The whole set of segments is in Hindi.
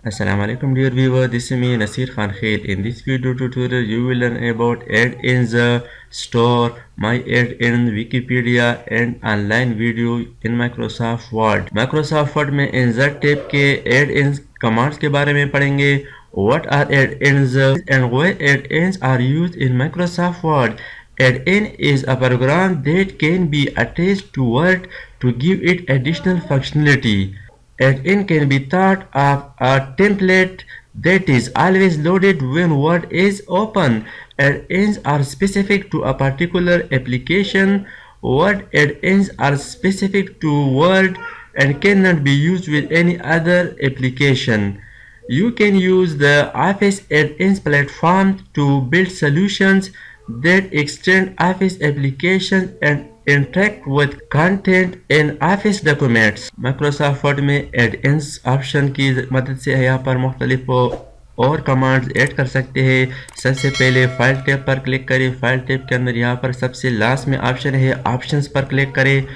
Assalamu alaikum dear viewer, this is me Nasir Khan Khail. In this video tutorial you will learn about add-ins store, my add-in, Wikipedia and online video in Microsoft Word. Microsoft Word में insert tab के add-ins commands के बारे में पढ़ेंगे. What are add-ins and why add-ins are used in Microsoft Word? Add-in is a program that can be attached to Word to give it additional functionality. Add-in can be thought of a template that is always loaded when Word is open. Add-ins are specific to a particular application. Word add-ins are specific to Word and cannot be used with any other application. You can use the Office add-ins platform to build solutions that extend Office applications and interact with content in Office documents. Microsoft Word में add-ins ऑप्शन की मदद से यहाँ पर मुख्तलिफ और कमांड्स ऐड कर सकते हैं. सबसे पहले फाइल टैब पर क्लिक करें. फाइल टैब के अंदर यहाँ पर सबसे लास्ट में ऑप्शन है ऑप्शंस पर क्लिक करें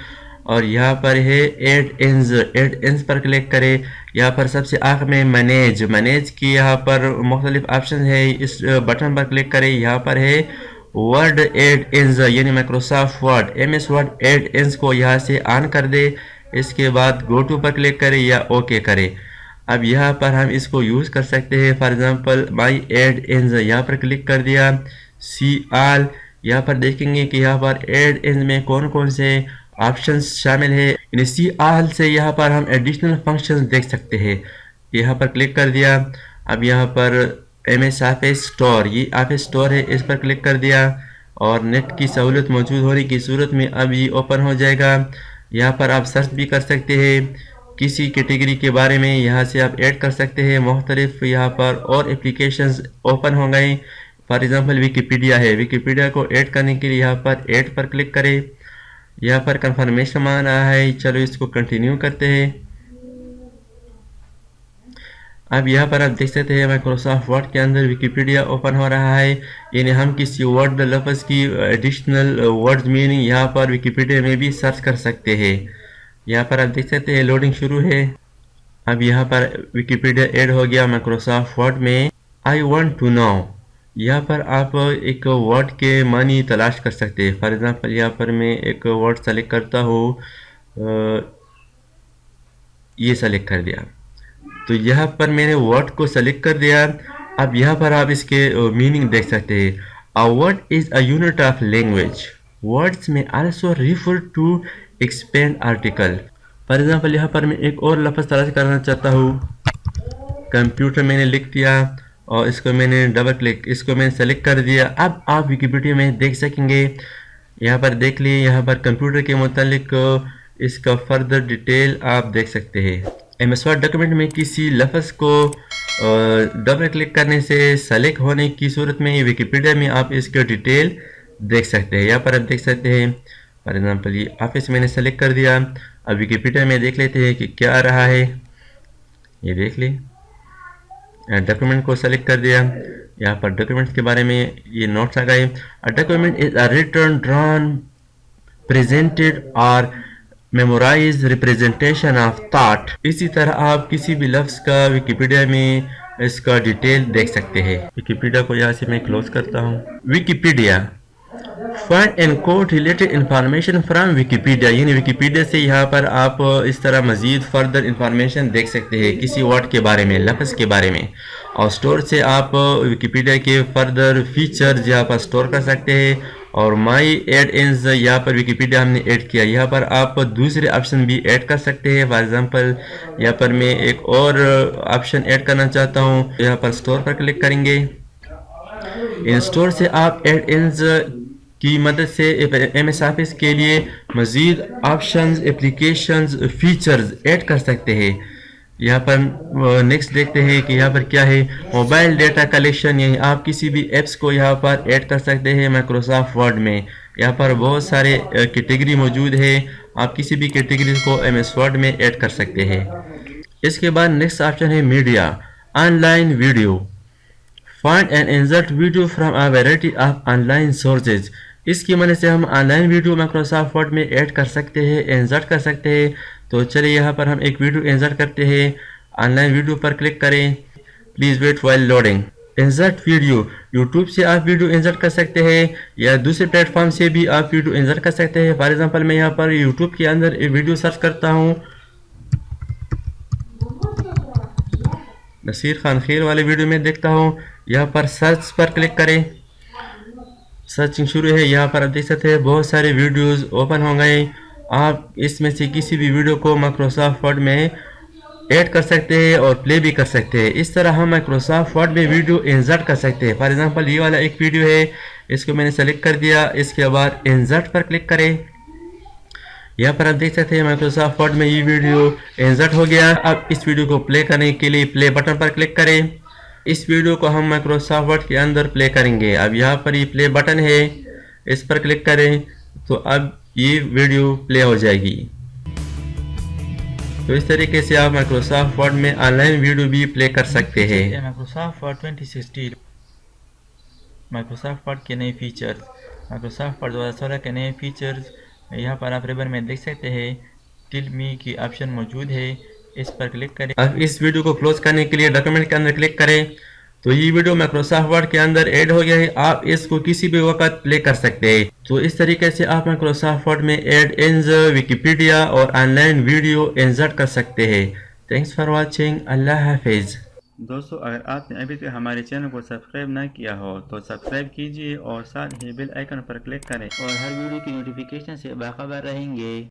और यहाँ पर है एड-इन्स पर क्लिक करें. यहाँ पर सबसे आखिर में मैनेज की यहाँ पर मुख्तलिफ ऑप्शन है. इस बटन पर क्लिक करें. यहाँ पर है वर्ड एड-इन्स यानी माइक्रोसॉफ्ट वर्ड MS वर्ड एड-इन्स को यहाँ से ऑन कर दे. इसके बाद गो टू पर क्लिक करें या ओके करें. अब यहाँ पर हम इसको यूज़ कर सकते हैं. फॉर एग्जांपल माई एड-इन्स यहाँ पर क्लिक कर दिया. सी ऑल यहाँ पर देखेंगे कि यहाँ पर एड-इन्स में कौन कौन से ऑप्शंस शामिल है. इन सी ऑल से यहाँ पर हम एडिशनल फंक्शंस देख सकते हैं. यहाँ पर क्लिक कर दिया. अब यहाँ पर MS ऑफिस स्टोर, ये ऑफिस स्टोर है, इस पर क्लिक कर दिया और नेट की सहूलत मौजूद होने की सूरत में अब ये ओपन हो जाएगा. यहाँ पर आप सर्च भी कर सकते हैं किसी कैटेगरी के बारे में. यहाँ से आप ऐड कर सकते हैं मुख्तलिफ यहाँ पर और एप्लीकेशंस ओपन हो गए. फॉर एग्जांपल विकीपीडिया है. विकीपीडिया को ऐड करने के लिए यहाँ पर ऐड पर क्लिक करें. यहाँ पर कंफर्मेशन मान रहा है. चलो इसको कंटिन्यू करते हैं. अब यहाँ पर आप देख सकते हैं माइक्रोसॉफ्ट वर्ड के अंदर विकीपीडिया ओपन हो रहा है. यानी हम किसी वर्ड लफ्ज़ की एडिशनल वर्ड्स मीनिंग यहाँ पर विकीपीडिया में भी सर्च कर सकते हैं. यहाँ पर आप देख सकते हैं लोडिंग शुरू है. अब यहाँ पर विकीपीडिया ऐड हो गया माइक्रोसॉफ्ट वर्ड में. आई वांट टू नो, यहाँ पर आप एक वर्ड के मानी तलाश कर सकते हैं. फॉर एग्जांपल यहाँ पर मैं एक वर्ड सेलेक्ट करता हूँ. ये सेलेक्ट कर दिया तो यहाँ पर मैंने वर्ड को सेलेक्ट कर दिया. अब यहाँ पर आप इसके मीनिंग देख सकते हैं. A word is a unit of language. Words में also refer to expand article. For example यहाँ पर मैं एक और लफ्ज़ तलाश करना चाहता हूँ. कंप्यूटर मैंने लिख दिया और इसको मैंने डबल क्लिक, इसको मैंने सेलेक्ट कर दिया. अब आप विकीपीडिया में देख सकेंगे. यहाँ पर देख लिए, यहाँ पर कंप्यूटर के मुतालिक इसका फर्दर डिटेल आप देख सकते हैं. MS वर्ड डॉक्यूमेंट में किसी लफ्ज़ को डबल क्लिक करने से सेलेक्ट होने की सूरत में विकीपीडिया में आप इसका डिटेल देख सकते हैं. यहाँ पर आप देख सकते हैं फॉर एग्जांपल ये ऑफिस मैंने सेलेक्ट कर दिया. अब विकीपीडिया में देख लेते हैं कि क्या आ रहा है. ये देख ले, डॉक्यूमेंट को सेलेक्ट कर दिया. यहाँ पर डॉक्यूमेंट्स के बारे में ये नोट्स आ गए. A document is a written, drawn, presented और मेमोराइज रिप्रेजेंटेशन ऑफ थॉट. इसी तरह आप किसी भी लफ्ज़ का विकीपीडिया में इसका डिटेल देख सकते हैं. विकीपीडिया को यहाँ से मैं क्लोज करता हूँ. Wikipedia find and code related information from Wikipedia, यानी विकीपीडिया से यहाँ पर आप इस तरह मज़ीद फर्दर इंफॉर्मेशन देख सकते हैं किसी वर्ड के बारे में, लफ्ज़ के बारे में. और स्टोर से आप विकीपीडिया के फर्दर फीचर्स यहाँ पर स्टोर कर सकते हैं. और माई एड-इन्स यहाँ पर विकीपीडिया हमने ऐड किया. यहाँ पर आप दूसरे ऑप्शन भी ऐड कर सकते हैं. फॉर एग्जांपल यहाँ पर मैं एक और ऑप्शन ऐड करना चाहता हूँ. यहाँ पर स्टोर पर क्लिक करेंगे. इन स्टोर से आप एड-इन्स की मदद से MS ऑफिस के लिए मज़ीद ऑप्शंस, एप्लीकेशंस, फीचर्स ऐड कर सकते हैं. यहाँ पर नेक्स्ट देखते हैं कि यहाँ पर क्या है. मोबाइल डेटा कलेक्शन, यानी आप किसी भी ऐप्स को यहाँ पर ऐड कर सकते हैं माइक्रोसॉफ्ट वर्ड में. यहाँ पर बहुत सारे कैटेगरी मौजूद है. आप किसी भी कैटेगरी को MS वर्ड में ऐड कर सकते हैं. इसके बाद नेक्स्ट ऑप्शन है media, online video. Find and insert video from a variety of online sources. इसकी मदद से हम ऑनलाइन वीडियो माइक्रोसॉफ्ट वर्ड में ऐड कर सकते हैं, इंसर्ट कर सकते हैं. तो चलिए यहाँ पर हम एक वीडियो इंसर्ट करते हैं. ऑनलाइन वीडियो पर क्लिक करें। Please wait while loading. Insert video, YouTube से आप वीडियो इंसर्ट कर सकते हैं या दूसरे प्लेटफॉर्म से भी आप वीडियो इंसर्ट कर सकते हैं। फॉर एग्जांपल मैं यहाँ पर यूट्यूब के अंदर एक वीडियो सर्च करता हूँ, नसीर खान खेल वाले वीडियो में देखता हूँ। यहाँ पर सर्च पर क्लिक करें, सर्चिंग शुरू है। यहाँ पर आप देख सकते हैं बहुत सारे वीडियोस ओपन हो गए। आप इसमें से किसी भी वीडियो को माइक्रोसॉफ्ट वर्ड में ऐड कर सकते हैं और प्ले भी कर सकते हैं। इस तरह हम माइक्रोसॉफ्ट वर्ड में वीडियो इंसर्ट कर सकते हैं। फॉर एग्जांपल ये वाला एक वीडियो है, इसको मैंने सेलेक्ट कर दिया। इसके बाद इंसर्ट पर क्लिक करें। यहाँ पर आप देख सकते हैं माइक्रोसॉफ्ट वर्ड में ये वीडियो इंसर्ट हो गया। अब इस वीडियो को प्ले करने के लिए प्ले बटन पर क्लिक करें। इस वीडियो को हम माइक्रोसॉफ्ट वर्ड के अंदर प्ले करेंगे। अब यहाँ पर ये प्ले बटन है, इस पर क्लिक करें तो अब ये वीडियो प्ले हो जाएगी। तो इस तरीके से आप माइक्रोसॉफ्ट वर्ड में ऑनलाइन वीडियो भी प्ले कर सकते हैं। माइक्रोसॉफ्ट वर्ड 2016, माइक्रोसॉफ्ट वर्ड के नए फीचर्स, माइक्रोसॉफ्ट वर्ड 2016 के नए फीचर्स यहाँ पर आप रिबन में देख सकते हैं। टिल मी की ऑप्शन मौजूद है, इस पर क्लिक करें। अब इस वीडियो को क्लोज करने के लिए डॉक्यूमेंट के अंदर क्लिक करें तो ये वीडियो माइक्रोसॉफ्ट वर्ड के अंदर ऐड हो गया है। आप इसको किसी भी वक्त प्ले कर सकते हैं। तो इस तरीके से आप माइक्रोसॉफ्ट वर्ड में ऐड इन्स, विकिपीडिया और ऑनलाइन वीडियो इंसर्ट कर सकते हैं। Thanks for watching. अल्लाह हाफिज। दोस्तों, अगर आपने अभी तक हमारे चैनल को सब्सक्राइब ना किया हो तो सब्सक्राइब कीजिए और साथ ही बेल आइकन पर क्लिक करें और हर वीडियो की नोटिफिकेशन से बाखबर रहेंगे।